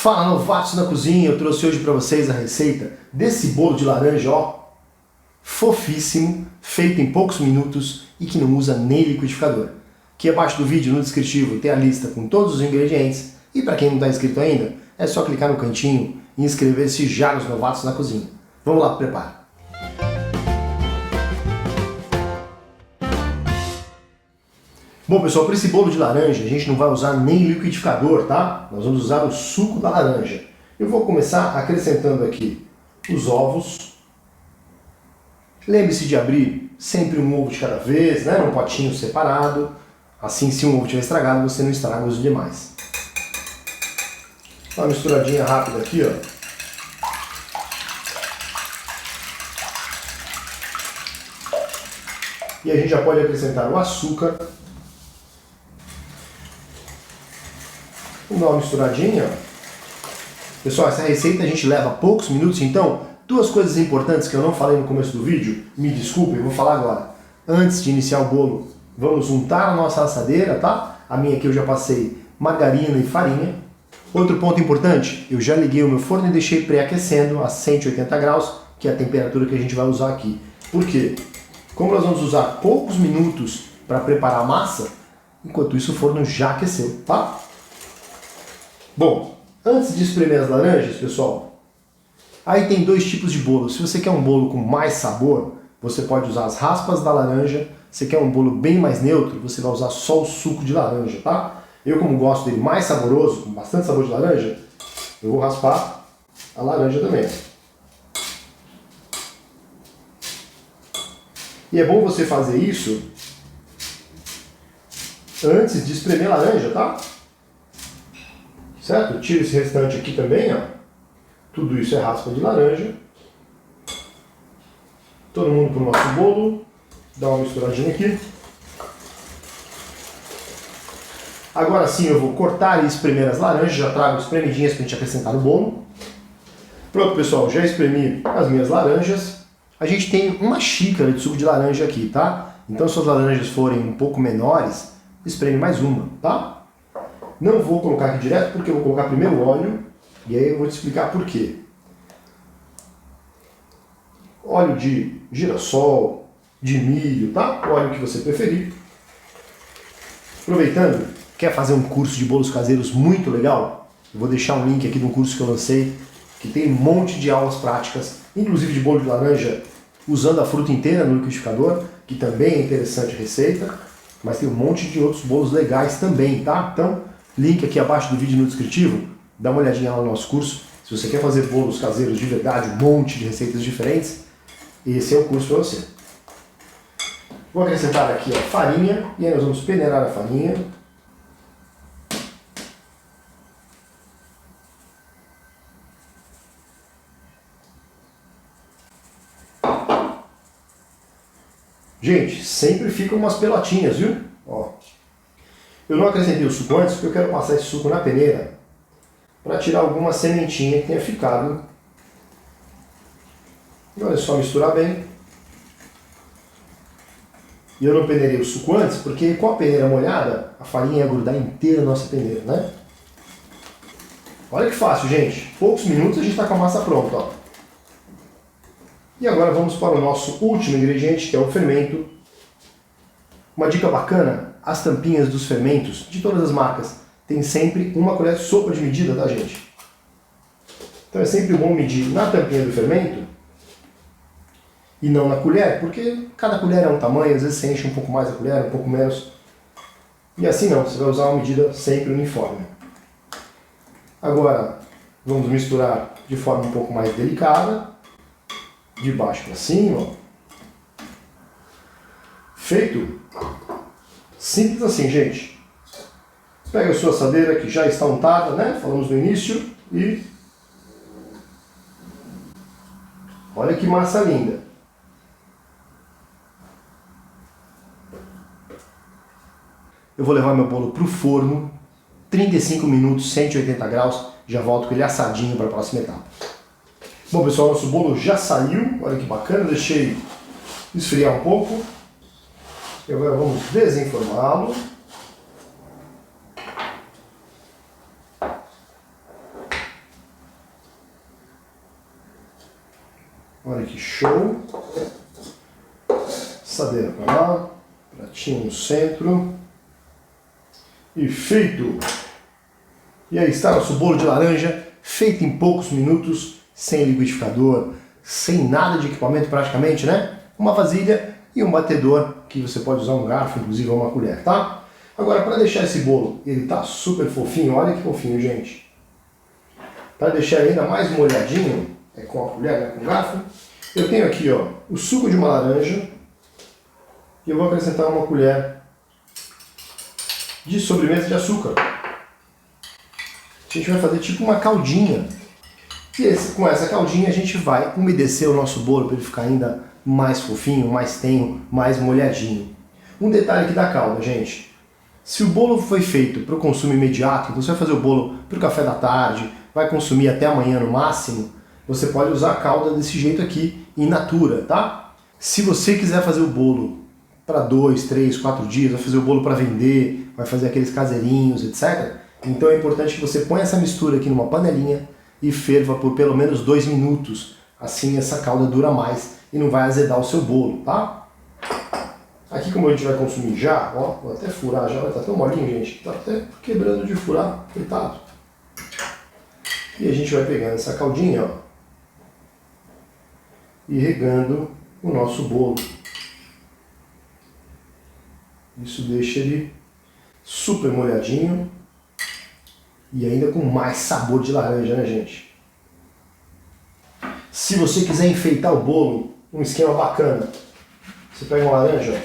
Fala, novatos na cozinha, eu trouxe hoje para vocês a receita desse bolo de laranja, ó, fofíssimo, feito em poucos minutos e que não usa nem liquidificador. Aqui abaixo do vídeo, no descritivo, tem a lista com todos os ingredientes e para quem não está inscrito ainda, é só clicar no cantinho e inscrever-se já nos novatos na cozinha. Vamos lá, prepara! Bom pessoal, para esse bolo de laranja a gente não vai usar nem liquidificador, tá? Nós vamos usar o suco da laranja. Eu vou começar acrescentando aqui os ovos. Lembre-se de abrir sempre um ovo de cada vez, né? Num potinho separado. Assim, se um ovo estiver estragado, você não estraga os demais. Uma misturadinha rápida aqui, ó. E a gente já pode acrescentar o açúcar. Vamos dar uma misturadinha. Pessoal, essa receita a gente leva poucos minutos, então duas coisas importantes que eu não falei no começo do vídeo, me desculpem, vou falar agora. Antes de iniciar o bolo, vamos untar a nossa assadeira, tá? A minha aqui eu já passei margarina e farinha. Outro ponto importante, eu já liguei o meu forno e deixei pré-aquecendo a 180 graus, que é a temperatura que a gente vai usar aqui. Por quê? Como nós vamos usar poucos minutos para preparar a massa, enquanto isso o forno já aqueceu, tá? Bom, antes de espremer as laranjas, pessoal, aí tem dois tipos de bolo. Se você quer um bolo com mais sabor, você pode usar as raspas da laranja. Se quer um bolo bem mais neutro, você vai usar só o suco de laranja, tá? Eu, como gosto dele mais saboroso, com bastante sabor de laranja, eu vou raspar a laranja também. E é bom você fazer isso antes de espremer a laranja, tá? Certo? Tira esse restante aqui também, ó. Tudo isso é raspa de laranja. Todo mundo pro nosso bolo. Dá uma misturadinha aqui. Agora sim eu vou cortar e espremer as laranjas. Já trago espremidinhas pra gente acrescentar no bolo. Pronto, pessoal. Já espremi as minhas laranjas. A gente tem uma xícara de suco de laranja aqui, tá? Então se as laranjas forem um pouco menores, espreme mais uma, tá? Não vou colocar aqui direto porque eu vou colocar primeiro o óleo e aí eu vou te explicar por quê. Óleo de girassol, de milho, tá? O óleo que você preferir. Aproveitando, quer fazer um curso de bolos caseiros muito legal? Eu vou deixar um link aqui de um curso que eu lancei que tem um monte de aulas práticas, inclusive de bolo de laranja usando a fruta inteira no liquidificador, que também é interessante a receita, mas tem um monte de outros bolos legais também, tá? Então, link aqui abaixo do vídeo no descritivo, dá uma olhadinha lá no nosso curso. Se você quer fazer bolos caseiros de verdade, um monte de receitas diferentes, esse é o curso para você. Vou acrescentar aqui a farinha, e aí nós vamos peneirar a farinha. Gente, sempre ficam umas pelotinhas, viu? Ó. Eu não acrescentei o suco antes porque eu quero passar esse suco na peneira para tirar alguma sementinha que tenha ficado. Agora é só misturar bem. E eu não peneirei o suco antes porque com a peneira molhada a farinha ia grudar inteira a nossa peneira, né? Olha que fácil, gente. Poucos minutos a gente está com a massa pronta, ó. E agora vamos para o nosso último ingrediente, que é o fermento. Uma dica bacana, as tampinhas dos fermentos, de todas as marcas, tem sempre uma colher de sopa de medida, tá, gente? Então é sempre bom medir na tampinha do fermento e não na colher, porque cada colher é um tamanho, às vezes você enche um pouco mais a colher, um pouco menos. E assim não, você vai usar uma medida sempre uniforme. Agora, vamos misturar de forma um pouco mais delicada. De baixo para cima, ó. Feito. Simples assim, gente. Pega a sua assadeira que já está untada, né? Falamos no início. E olha que massa linda. Eu vou levar meu bolo para o forno. 35 minutos, 180 graus. Já volto com ele assadinho para a próxima etapa. Bom pessoal, nosso bolo já saiu, olha que bacana, deixei esfriar um pouco. E agora vamos desenformá-lo. Olha que show. Assadeira para lá, pratinho no centro. E feito! E aí está nosso bolo de laranja, feito em poucos minutos, sem liquidificador, sem nada de equipamento praticamente, né? Uma vasilha e um batedor, que você pode usar um garfo, inclusive, ou uma colher, tá? Agora, para deixar esse bolo, ele tá super fofinho, olha que fofinho, gente. Para deixar ele ainda mais molhadinho, é com a colher, né, com o garfo, eu tenho aqui, ó, o suco de uma laranja, e eu vou acrescentar uma colher de sobremesa de açúcar. A gente vai fazer tipo uma caldinha. E com essa caldinha a gente vai umedecer o nosso bolo para ele ficar ainda mais fofinho, mais tenro, mais molhadinho. Um detalhe aqui da calda, gente. Se o bolo foi feito para o consumo imediato, então você vai fazer o bolo para o café da tarde, vai consumir até amanhã no máximo, você pode usar a calda desse jeito aqui, in natura, tá? Se você quiser fazer o bolo para 2, 3, 4 dias, vai fazer o bolo para vender, vai fazer aqueles caseirinhos, etc. Então é importante que você ponha essa mistura aqui numa panelinha e ferva por pelo menos 2 minutos. Assim essa calda dura mais e não vai azedar o seu bolo, tá? Aqui como a gente vai consumir já, ó, vou até furar já, vai estar tão molinho, gente, tá até quebrando de furar, coitado. E a gente vai pegando essa caldinha, ó, e regando o nosso bolo. Isso deixa ele super molhadinho e ainda com mais sabor de laranja, né, gente? Se você quiser enfeitar o bolo, um esquema bacana, você pega uma laranja,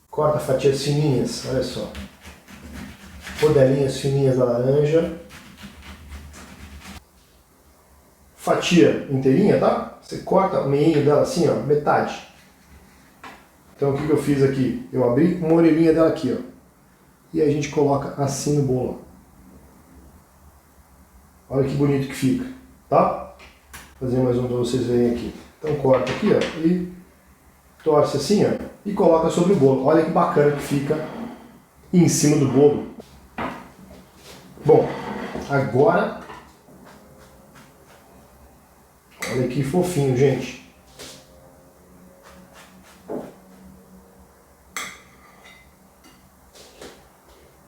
corta fatias fininhas, olha só, rodelinhas fininhas da laranja, fatia inteirinha, tá? Você corta o meinho dela assim, ó, metade. Então o que eu fiz aqui? Eu abri uma orelhinha dela aqui, ó, e a gente coloca assim no bolo. Olha que bonito que fica, tá? Vou fazer mais um para vocês verem aqui. Então corta aqui, ó, e torce assim, ó, e coloca sobre o bolo. Olha que bacana que fica em cima do bolo. Bom, agora, olha que fofinho, gente.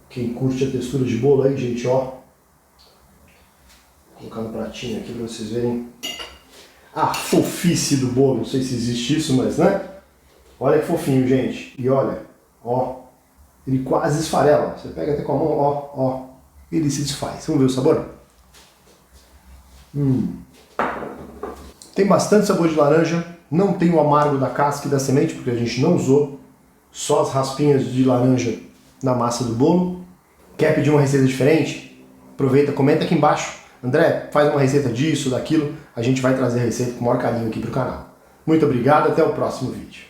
Quem curte a textura de bolo aí, gente, ó. Vou colocar no pratinho aqui para vocês verem a fofice do bolo. Não sei se existe isso, mas né? Olha que fofinho, gente. E olha, ó, ele quase esfarela. Você pega até com a mão, ó, ó, ele se desfaz. Vamos ver o sabor? Tem bastante sabor de laranja. Não tem o amargo da casca e da semente, porque a gente não usou. Só as raspinhas de laranja na massa do bolo. Quer pedir uma receita diferente? Aproveita, comenta aqui embaixo. André, faz uma receita disso, daquilo. A gente vai trazer a receita com o maior carinho aqui para o canal. Muito obrigado, até o próximo vídeo.